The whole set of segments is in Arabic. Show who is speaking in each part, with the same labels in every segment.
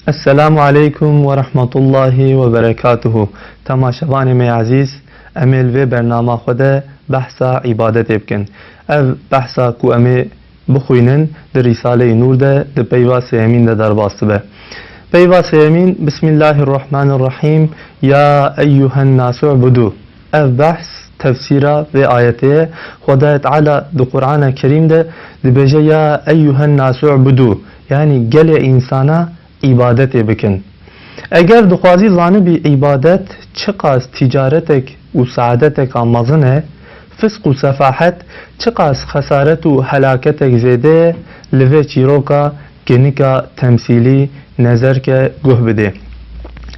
Speaker 1: Esselamu Aleyküm ve Rahmetullahi ve Berekatuhu. Tamaşavanê me aziz, em ê li vê bernama xwe de behsa îbadetê bikin. Ev behsa ku em ê bixwînin di Rîsaleyê Nûr de di peyva sêyemîn de derbas dibe. Peyva sêyemîn Bismillahirrahmanirrahim. Ya eyyuhen nâsu u'budu. Ev behs tefsîra vê ayetê Xwedayê Teala di Qur'ana Kerîm de dibêje ya eyyuhen nâsu u'budu. Yani gelê insana ibadetê bikin. Eger dixwazî zanibî ibadet ciqas ticaretek û saadetek mezin e, fisk û sefahet ciqas xesaret û helaketek zêde ye, li vê çîroka kinika temsîlî nezerke guh bide.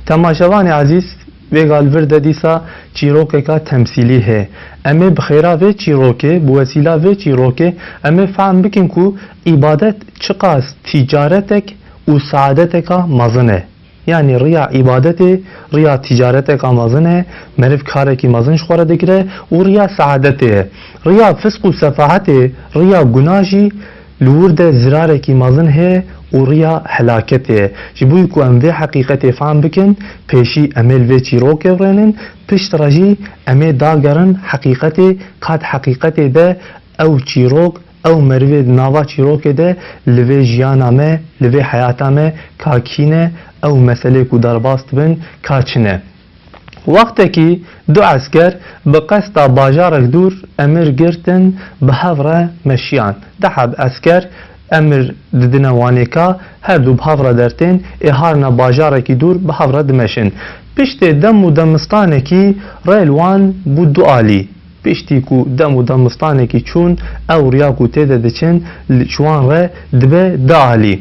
Speaker 1: Temaşevanê aziz, vê galvir de dîsa çîrokeka temsîlî heye. Em ê bi xêra vê çîrokê, bi wesîla vê çîrokê em ê fehm bikin ku ibadet ciqas ticaretek û saadeteka mezin e. Yani riya ibadetê, riya ticareteka mezin e, meriv karekî mezin ji xwe re dikire û riya saadetê ye. Riya fisk û sefahetê, riya gunah jî li wir de zirarekî mezin heye û riya helaketê ye. Ji bo ku em vê heqîqetê fehm bikin, pêşî em ê li vê çîrokê vrênin, pişt re jî em ê dagerin heqîqetê, kat heqîqetê de ew çîrok ew merivê di nava çîrokê de li vê jiyana me, li vê heyata me ka kîne, ew meselê ku derbas dibin ka çin e. Wextekî du esker bi qesta bajarek dûr emir girtin bi hev re meşiyan. Deheb esker emir didine wanêka, her du bi hev re dertên ê harine bajarekî dûr bi hev re dimeşin. Piştê dem û demistanekî rê li wan bû du alî. Piştî ku dem û demistanekî çûn, ew riya ku tê de diçin ji wan re dibe di alî.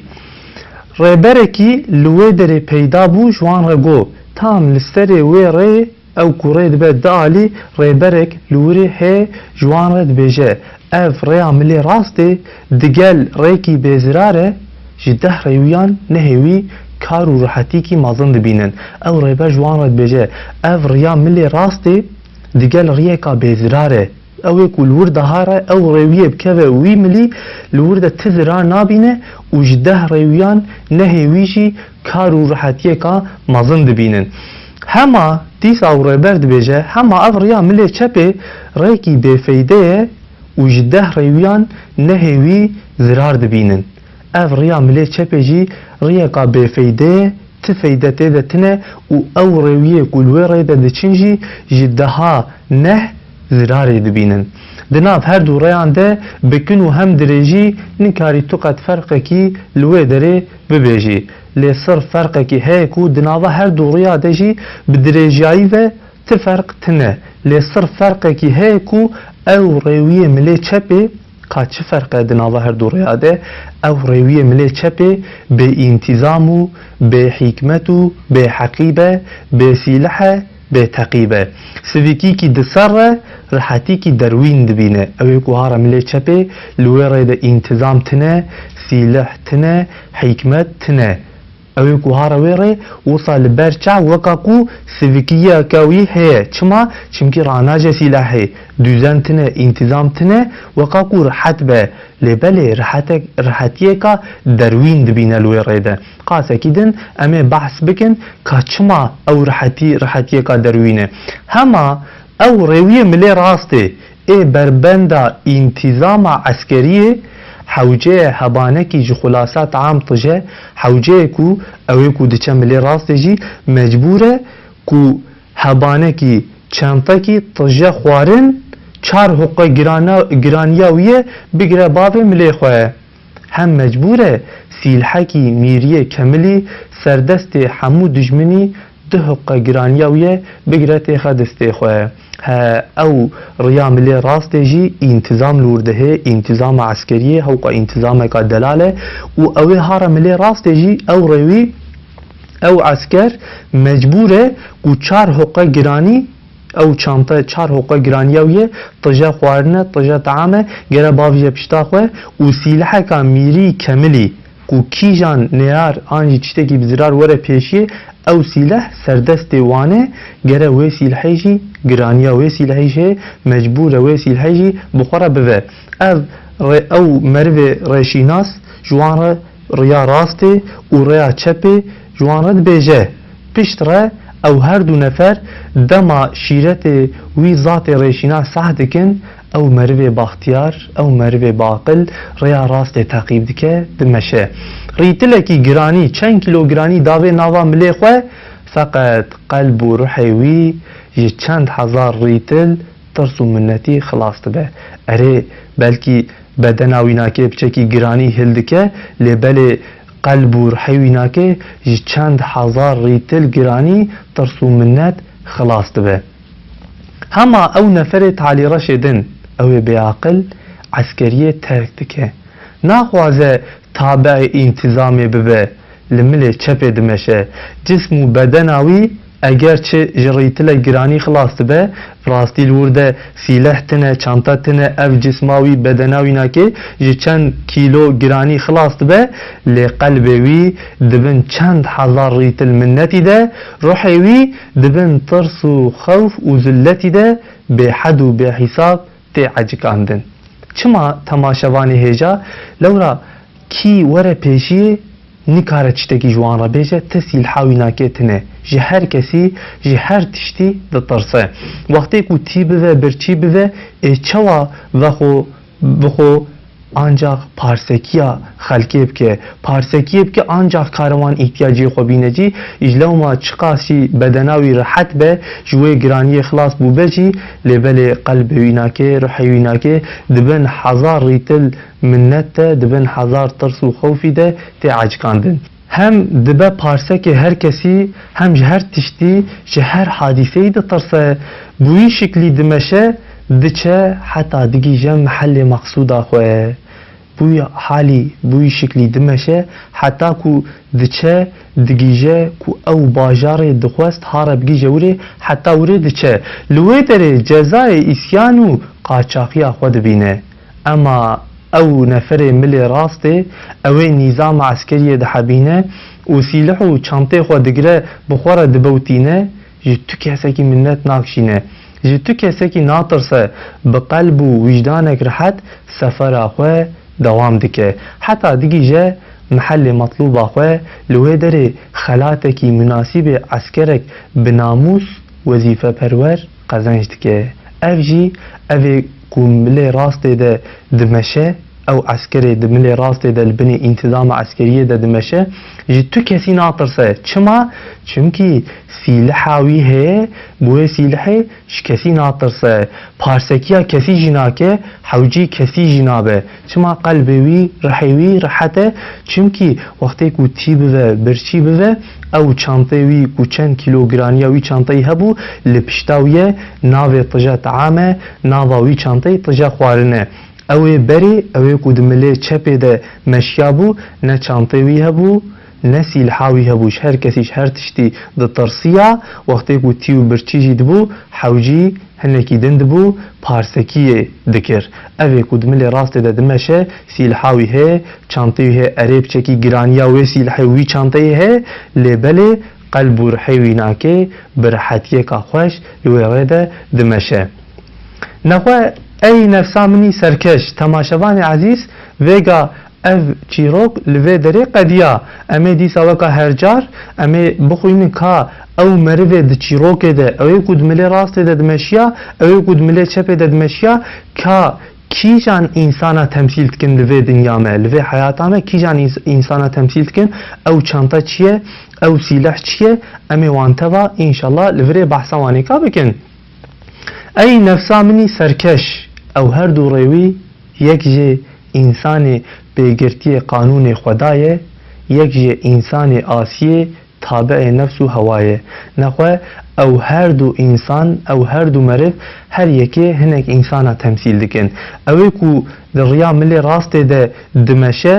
Speaker 1: Rêberekî li wê derê peyda bû ji wan re got, tam li serê wê rê ew ku rê dibe di alî, rêberek li wirê heye ji wan re dibêje ev rêya milê rastê digel rêkî bêzirar e, ji deh rêwiyan nehê wî kar û rihetîkî mezin dibînin. Ew rêber ji wan re dibêje ev riya milê rastê digel riyeka bêzirar e. Ew ku li wir dihare ew rêwiyê bikeve wî milî li wir de ti zirar nabîne û ji deh rêwiyan nehê wî jî kar û rihetiyeka mezin dibînin. Hema dîsa ew rêber dibêje hema ev riya milê çepê rêkî bêfeyde ye û ji deh rêwiyan nehê wî zirar dibînin. Ev riya milê çepê jî riyeka bêfeyde ye, ti feyde tê de tune û ew rêwiyê ku li wê rê de diçin jî ji deha neh zirarê dibînin. Di nav her du rêyan de bikin û hem dirêjî nikarî tu qet ferqekî li wê derê bibêjî. Lê sirf ferqekî heye ku di nava her du rêya de jî bi dirêjiyayî ve ti ferq tune. Lê sirf ferqekî heye ku ew rêwiyê milê çepê ka çi ferqe di nava her du rêya de, ew rêwiyê milê çepê bê intîzam û bê hikmet û bê heqîbe, bê sîlehe, bê teqîbe. Sivîkîkî di ser re rihetîkî derwîn dibîne. Ew ê ku hara milê çepê li wê rê de intîzam tune, sîleh tune, hikmet tune. Ew ê ku hara wê rê wisa li ber çav weka ku sivîkiyeka wî heye. Çima? Çimkî ranace sîlehê düzen tune, intîzam tune weka ku rihet be. Lê belê rihetiyeka derwîn dibîne li wê rê de. Qasekî din em ê behs bikin ka çima ew rihetiyeka derwîn e. Hema ew rêwiyê milê rastê ê berbenda intîzama eskeriyê hewceyê hebanekî ji xulasat am tije, hewceyê ku ew ê ku diçe milê rastê jî mecbûr e ku hebanekî çentekî tije xwarin çar hoqa giraniya wî ye bigire bavê milê xwe ye. Hem mecbûr e sîlhekî mîriyê kemilî serdestê hemû dijminî di hoqa giraniya wî ye bigire têxe destê xwe ye. Ew riya milê rastê jî intîzam li wir de heye, intîzama eskeriyê hewqa intîzameka delal e û ew ê hara milê rastê jî ew rêwî ew esker mecbûr e ku çar hoqa giranî ew çanta çar hoqa giraniya wî ye tije xwarine, tije taame gere bavîje pişta xwe û sîleheka mîrî kemilî ku kîjan nêyar an jî tiştekî bi zirar were pêşiye ew sîleh serdestê wan e gere wê sîlehê jî giraniya wê sîlehê jî mecbûr e wê sîlehê jî bi xwe re bive. Ew merivê rêşînas ji wan re riya rastê û riya çepê ji جوان رد بيجه پشتره او هر دو نفر دما شیرت وی ذات ریشینا سح دکن او مروی باختیار او مروی باقل ریا راست تقیب دکه دمشه ریتلکی گرانی چند کیلوگرانی داوه ناوا ملی خواه فقط قلب و روحی وی یه چند هزار ریتل ترس و منتی خلاص به اره بلکی بدناوینا که بچکی گرانی هلدکه لبل قلب و روحینا که چند هزار ریتل گرانی ترس و منت خلاص به هما او نفر تعالی رشدن او بیاقل عسکریه ترک دکه ناخوازه تابع انتظامی ببه لمله چپه دمشه جسم و بدناوی اگر چه جریتل گرانی خلاص به فراستی الورده سیله تنه چانتا تنه اف جسماوی بدناوی ناکه چند کیلو گرانی خلاص به لقلبوی دبن چند هزار ریتل منتی ده روحیوی دبن ترس و خوف و ذلتی ده به حد و به حساب تی عجکاندن چما تماشوانی هجا لورا کی وره پیشیه نکاره چتکی جوان را بیجه تسیل حاوی ناکتنه جه هر کسی جه هر تشتی ده ترسه وقتی که تی بوه برچی بوه چوا بخو ancak parsekiya halkep ke parsekiyep ke ancak karavan ihtiyacı xobineci ijlama ciqasi bedenawi rahat be jwe grani ikhlas bu beji lebele qalbi ke ruhi ke dibin hazar ritel minnette dibin hazar tırsu xofi de teacikandın hem dibe parseki herkesi hem her tişti her hadiseyi de tırsa bu şekli dimeşe diçe hatta digije mahalle maksuda xoye bu hali bu şekli dimeşe hatta ku diçe digije ku ev bajare dilxwes hara bigije wure hatta wure diçe lwe dere cezayê isyanu qaçaqiya xwe dibîne ama ew neferê milê rastê ew nîzama askeriyê dihebîne û sîlih û çantê xwe digire bi xwe re dibewtîne ji tu kesekî minnet nakişîne ji tu kesekî natirse bi qelb û vicdanek rihet sefera xwe devam dike heta digîje محل مطلوبا خو لوی دره خلاتکی مناسب عسکرک بناموس وظیفه پرور قزنج دکه اف جی اف کومله راست ده دمشه او عسکری دمله راست ده لبنی انتظام عسکریه ده دمشه جی تو کسی ناطرسه چما چونکی سیلحاوی هه بوه سیلحه کسی ناطرسه پارسکیا کسی جناکه حوجی کسی جنابه چما قلبوی رحیوی رحته چونکی وقتی کو تی بوه برچی بوه او چانتوی کو چند کیلوگرانی وی چانتای هبو لپشتاویه ناوی طجه طعامه ناوی چانتای طجه خوارنه اوه بری اوه کدمله چپه ده مشیابو نه چانتوی هبو نه سیلحاوی هبوش هر کسیش هر تشتی ده ترسیه وقتی که تیو برچیجی دبو حوجی هنکی دند بو پارسکیه دکر اوه کدمله راست ده دمشه سیلحاوی he چانتوی he عرب چکی گرانیا و سیلحاوی چانتوی he لبله قلب و رحیوی ناکه برحتیه که خوش لویره ده دمشه نخواه ای نفسا منی سرکش تماشاوان عزیز ویگا ev çîrok li vê derê qediya em ê dîsa weka hercar em ê bixwînin ka ew merivê di çîrokê de ew ê ku di milê rastê de dimeşiya ew ê ku di milê çepê de dimeşiya ka kîjan insana temsîl dikin li vê dinya me li vê hayata me kîjan insana temsîl dikin ew çanta çi ye ew sîleh çi ye em ê wan teva înşallah li virê behsa wanê ka bikin ey nefsa minî serkeş ew her du rêwî yek jê insanê بگرتی قانون خدایه یک جه انسان آسیه تابع نفس و هوایه نخواه او هر دو انسان او هر دو مرف هر یکی هنک انسانا تمثیل دکن اوی کو در ریا ملی راست ده دمشه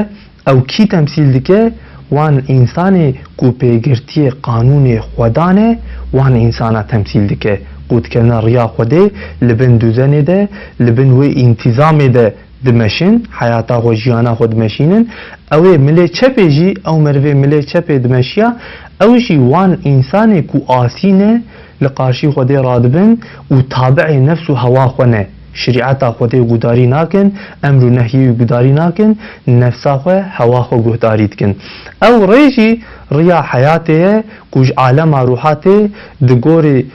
Speaker 1: او کی تمثیل دکه وان انسان کو بگرتی قانون خدانه وان انسانا تمثیل دکه قود کنا ریا خوده لبن دوزنه ده لبن و انتظام ده دمشین حیاتا خو جیانا خو دمشینن اوه ملی چپی جی او مروه ملی چپی دمشیا او جی وان انسانی کو آسینه لقارشی خو دی رادبن و تابع نفس و هوا خونه شریعتا خود گوداری نکن امر و نهی گوداری نکن نفسا خو هوا خو گوداری کن او ریجی ریا حیاته کوج عالم روحاته دگوری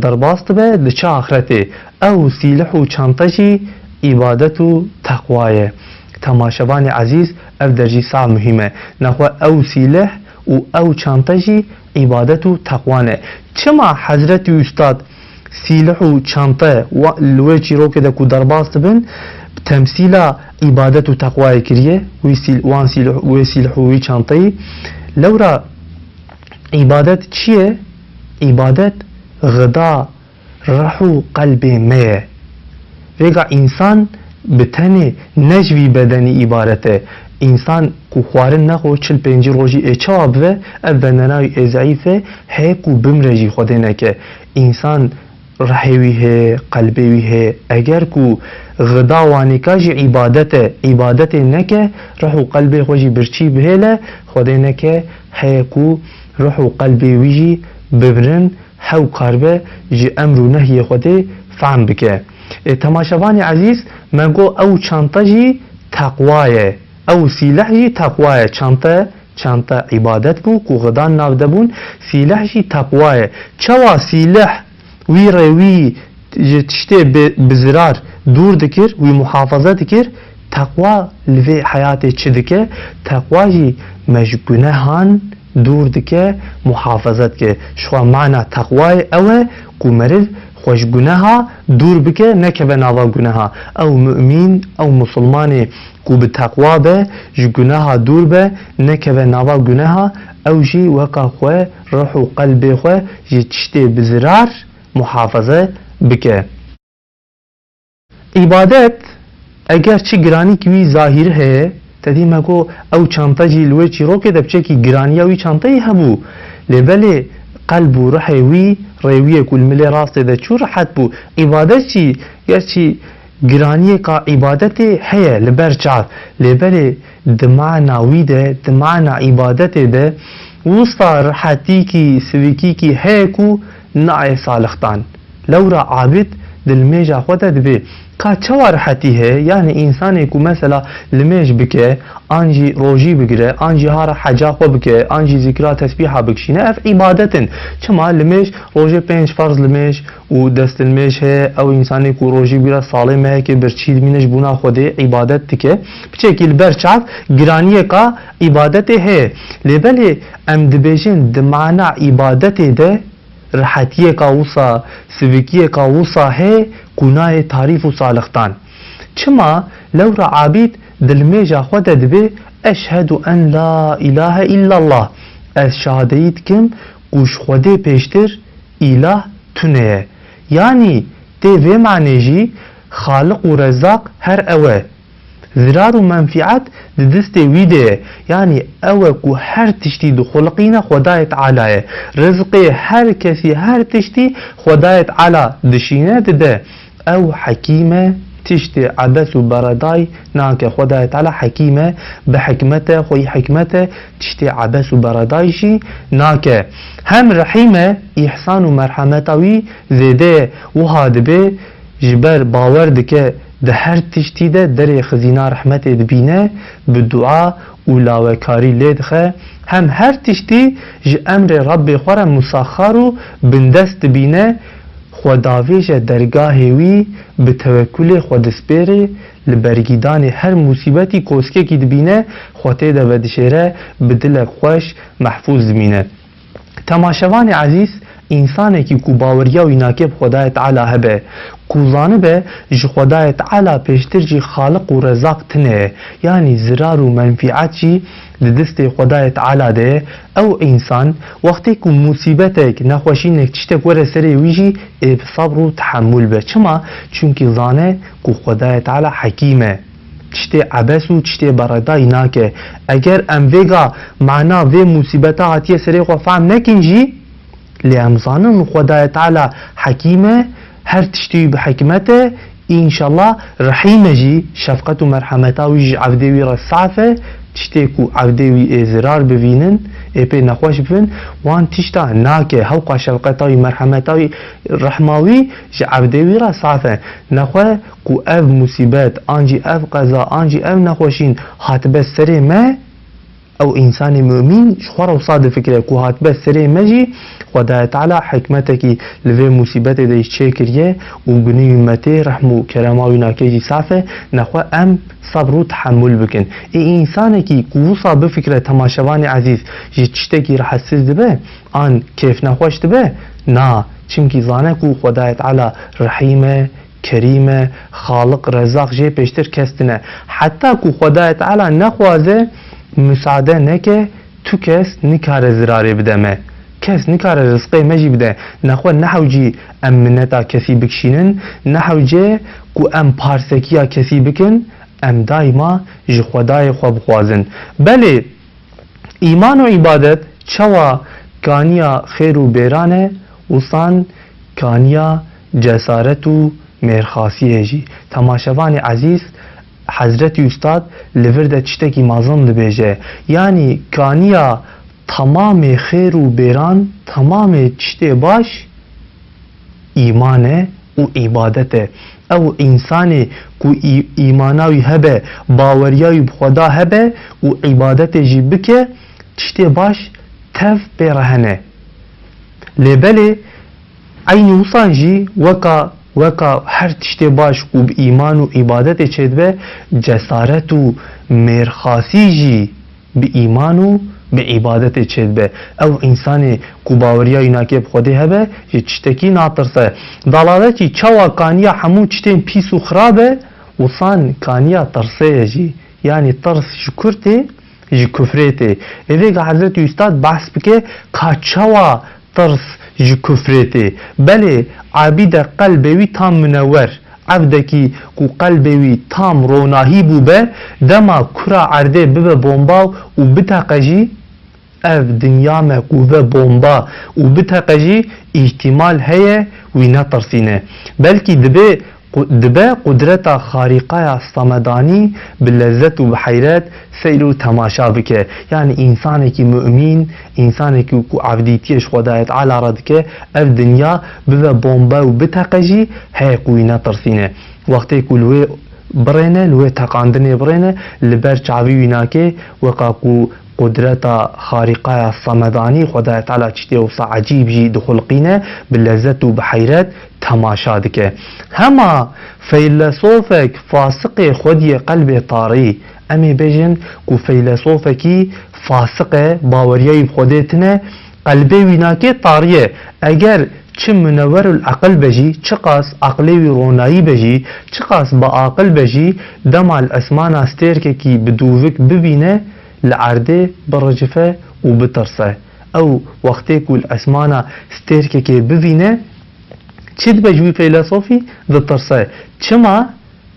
Speaker 1: درباست به دچ آخرته او سیلح و چانتجی عبادت و تقوایه تماشاوان عزیز او درجی سا مهمه نخوا او سیلح و او چانتجی عبادت و تقوانه چما حضرت استاد سیلح و چانته و لوی چیرو که دکو درباست بن تمثیل عبادت و تقوای کریه وان سیلح و چانته لورا عبادت چیه؟ عبادت غدا روح و قلب میه ویگا انسان بتنه نجوی بدنی عبارته انسان کو خوارن نخو چل پنجی روژی اچاب و اوننای ضعیفه هی کو بمرجی خوده نکه انسان رحوی ہے قلبی ہے اگر کو غدا وانکاجی عبادت نکه روح و قلبی خوشی برچی بهله خوده نکه هی کو روح و قلبی ویجی ببرن هاو کاربه جی امر و نهی خوده فهم بکه تماشاوانی عزیز منگو او چانتا جی تقوایه او سیلح جی تقوایه چانتا عبادت بو کو غدان نافده بون سیلح جی تقوایه چوا سیلح وی روی تشتی بزرار دور دکر وی محافظه دکر تقوا لوی حیات چه دکه تقوا جی مجگونه هان دور دکه محافظت که شو معنی تقوای اوه کو مرد خوش گناها دور بکه نکه به ناوا گناها او مؤمن او مسلمان کو به تقوا به جو گناها دور به نکه به ناوا گناها او جی وکا خواه روح و قلب خواه جی تشتی بزرار محافظه بکه عبادت اگر چی گرانی کوی ظاهر ہے تدی مگو او چانتا جی لوی چی رو که دبچه کی گرانی اوی چانتایی هبو لبله قلب و روح وی رویه کل ملی راسته ده چو راحت بو عبادت چی گرچی گرانی کا عبادت هيه لبر چاف لبره دمعنا وی ده دمعنا عبادت ده وسطا راحتی کی سویکی کی هيه کو نعي صالحتان لورا عابد دلميجا خودت به کا چوا راحتی ہے یعنی انسانی کو مثلا لمیج بکه آنجی روجی بگیره آنجی هارا حجا خو بکه آنجی ذکرا تسبیحا بکشینه اف عبادتن چما لمیج روجی 5 فرض لمیج و دست لمیج ہے او انسانی کو روجی بگیره سالم ہے که برچید مینش بونا خوده عبادت تکه بچه که البرچاف گرانی کا عبادت ہے لیبل ام دبیجن دمانا عبادت ده راحتیه کا وصا سویکیه کا وصا ہے گناه تعریف و صالحتان چما لورا عابد دلمیجا خود دبی اشهد ان لا اله الا الله از شهادت کم گوش خوده پیشتر اله تونه یعنی تی و معنی جی خالق و رزاق هر اوه ضرار و منفعت دست ویده یعنی اوه کو هر تشتی دو خلقین خدای تعالی رزق هر کسی هر تشتی خدای تعالی دشینه ده او حکیمه تشتی عبس و بردای ناکه خدای تعالی حکیمه به حکمته خوی حکمته تشتی عبس و بردایشی ناکه هم رحیمه احسان و مرحمتاوی زیده و هادبه جبر باور دکه ده هر تشتی ده در خزینه رحمت دبینه به دعا و لاوکاری لیدخه هم هر تشتی ج امر رب خوره مساخر و بندست دبینه خداویش درگاه وی به توکل خود سپیره لبرگیدان هر مصیبتی کوسکه کی دبینه خواته ده و دشیره به دل خوش محفوظ دبینه تماشاوان عزیز انسانی که کو باوریا و ناکب خدای تعالی هبه کوزانه به ج خدای تعالی پیشتر جی خالق و رزاق تنه یعنی ضرر و منفعت جی دست خدای تعالی ده او انسان وقتی که مصیبت نخوشی نکچتک ور سری ویجی صبر و تحمل به چما چونکی زانه که خدای تعالی حکیمه چته عبس و چته بردای ناکه اگر ام ویگا معنا و مصیبت هاتی سری خو فهم نکنجی لامزانن خدای تعالی حکیمه هر تشتی به حکمته انشالله رحیمه جی شفقت و مرحمت و جی عبدوی رصافه تشتی کو عبدوی ازرار ببینن اپی نخوش بن وان تشتا ناکه هوقا شفقتاوی مرحمتاوی رحماوی جه عبدوی را صافه نخواه کو اف مصیبت آنجی اف قضا آنجی اف نخوشین هاتبه سره ما او انسان مؤمن شخور و صاد فکره کو هاتبه سره مجی خدا تعالی حکمتکی لوی مصیبت دیش چه کریه و گنی امتی رحم و کرماوی ناکیجی صافه نخواه ام صبر و تحمل بکن ای انسانی که کوسا بفکره تماشوان عزیز جی چشتکی را حسیز دبه آن کیف نخوش دبه نا چمکی زانه کو خدا تعالی رحیمه کریم خالق رزاق جه پیشتر کستنه حتی کو خدا تعالی نخوازه مساعده نکه تو کس نکاره زراره بدمه کس نکاره رزقه مجی بده نخواه نحوجی امنتا کسی بکشینن نحوجه کو ام پارسکیا کسی بکن ام دایما جی خدای خواه بخوازن بله ایمان و عبادت چوا کانیا خیر و بیرانه وصان کانیا جسارت و میرخاصیه جی تماشوان عزیز حضرت استاد لورده چشتکی مازن دبیجه یعنی کانیا تمام خیر و بیران تمام چشته باش ایمانه و عبادته او انسانی کو ایماناوی هبه باوریاوی بخدا هبه و عبادت جی بکه چشته باش تف برهنه لبله عین وصان جی وکا هر تشته باش و به ایمان و عبادت چید به جسارت و میرخاصی جی به ایمان و به عبادت چید به او انسان کو باوریای ناکب خوده هبه جی چشتکی ناترسه دلالتی چوا کانیا همون چشتین پیس و خرابه وصان کانیا ترسه جی یعنی ترس شکرته جی کفرته اوه حضرت استاد بحث بکه که چوا ترس جی کفرته بله عبید قلبوی تام منور عبدکی کو قلبوی تام روناهی بو به دما کرا عرده ببه بومبا و بتاقجی اف دنیا ما کو به بومبا و بتاقجی احتمال هيه وی نترسینه بلکی دبه قدرت خارقه صمدانی بلذت و بحیرت سیر و تماشا بکه یعنی انسانی که مؤمن انسانی که عبدیتیش خدایت علی رد که اف دنیا به بومبا و بتقجی هی قوی نترسینه وقتی که لوی برینه لوی تقاندنه برینه لبر چاوی ویناکه وقاقو قدرت خارقه صمدانی خدا تعالی چتی و عجیب جی دخلقینه بلذت و بحیرت تماشا دکه هما فیلسوفک فاسق خودی قلب طاری امی بجن کو فیلسوفکی فاسق باوریای خودتنه قلبی ویناکه طاریه اگر چه منور العقل بجی ciqas عقلی رونایی بجی ciqas با عقل بجی دمال اسمان استیر کی بدوک ببینه لعرده برجفه و بترسه او وقتی که الاسمانه سترکه که ببینه چید بجوی فیلسوفی بترسه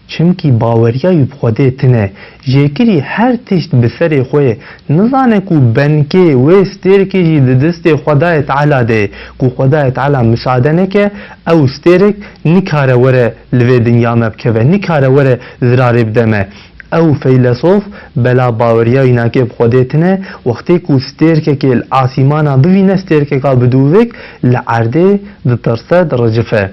Speaker 1: چمکی باوریای بخوده تنه جیکری هر تشت بسر خواه نزانه که بنکه و سترکه جی دست خدای تعالی ده که خدای تعالی مساعده نکه او سترک نکاره وره لوی دنیا مبکه و نکاره وره زراره بدمه او فیلسوف بلا باوریای ناکب خودتنه وقتی که سترکه که آسیمانا ببینه سترکه که بدوک لعرده دترسه درجفه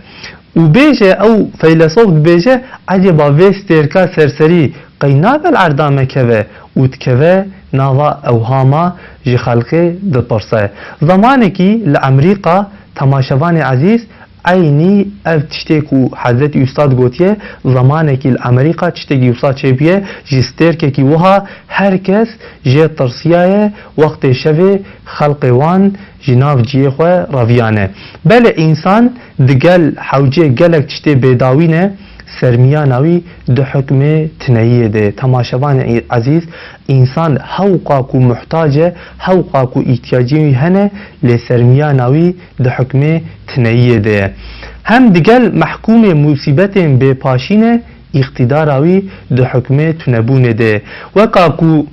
Speaker 1: و بیجه او فیلسوف بیجه عجبا وی سترکه سرسری قینا بالعرده مکوه و تکوه ناوا اوهاما جی خلقه دترسه زمانی که لامریکا تماشوان عزیز aynı ev tişteku Hazreti Üstad gotiye zamanı ki Amerika tişteki Üstad çepiye jister ki vuha herkes je tersiye vakti şevi halkıvan jinav ciye xwe raviyane bele insan digel havciye gelek tişte bedavine sermiyanavi de hükme tneyiye de tamaşavan aziz insan havqa ku muhtace havqa ku ihtiyacı hene le sermiyanavi de hükme tneyiye de hem digel mahkume musibetin be paşine iktidaravi de hükme tnebune de vaka ku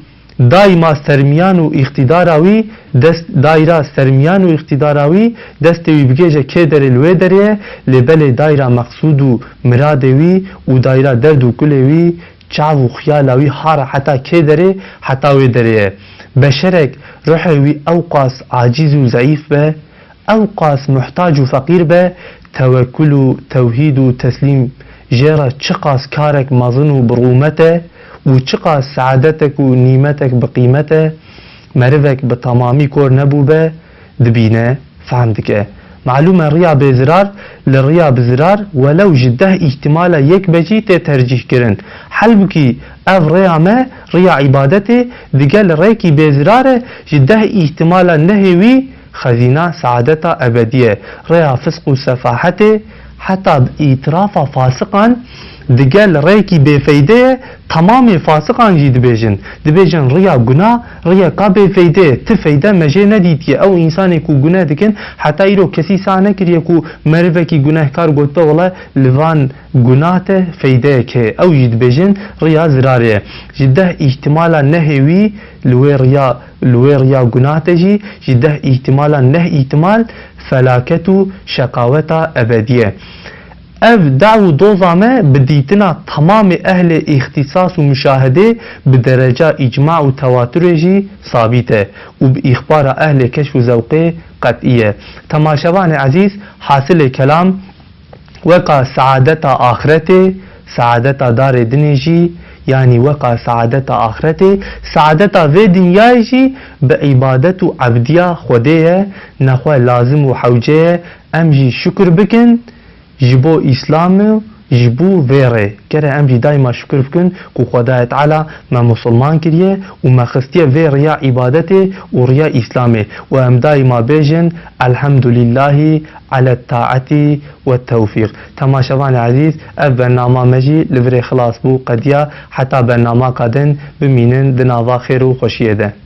Speaker 1: daima sermiyan و اقتداراوی دست دایره sermiyan و اقتداراوی دست وی بگیجه که در الوی داره لبل دایره مقصود و مرادوی و دایره درد و کلوی چاو و خیالاوی هارا حتا که داره حتا وی داره بشرك روحي او قاس عاجز و ضعيف به او قاس محتاج و فقير به توكل و توحيد و تسليم جيرا ciqas كارك مظن و برومته و ciqas سعادتك و نيمتك بقيمته مرفك بتمامي كور نبو به دبينه فهمتك معلومة ريا بزرار للريا بزرار ولو جده احتمالا يك بجي ترجيح كرن حلبكي اف ريا ما ريا عبادته دقال ريكي بزرار جده احتمالا نهوي خزينة سعادتها أبدية ريا فسق وسفاحته حتى بإطراف فاسقا دقال ريكي بفيده تمام فاسقان جي دبيجن ريا گناه ريا کا بفيده تفيده مجي نديتي او انسان کو گناه دكن حتى ايرو كسي سانه كريه کو مرفه کی گناه کار گوت والله لوان گناه ته فيده كه او يدبيجن ريا زراريه جده احتمالا نهوي لوي ريا گناه تجي جده احتمالا نه احتمال فلاكتو شقاوتا ابديه اف دعو دوزامه بديتنا تمام اهل اختصاص ومشاهده بدرجة اجماع وتواتر جي ثابته وباخبار اهل كشف وذوقه قطعيه تماشاوان عزيز حاصل كلام وقع سعادة آخرته سعادة دار دنيجي يعني وقع سعادة آخرته سعادة في دنياجي بعبادة عبدية خديه نخوة لازم وحوجيه امجي شكر بكن جبو اسلام جبو ويره كره امجي دايما شكر بكن كو خدای تعالى ما مسلمان كريه وما خستيه في ريا عبادته وريا اسلامه وام دايما بيجن الحمد لله على الطاعة والتوفيق تماشاوان عزيز اف برنامه مجي لفري خلاص بو قديا حتى برنامه قادن بمينن دناوا خير و خوشيه ده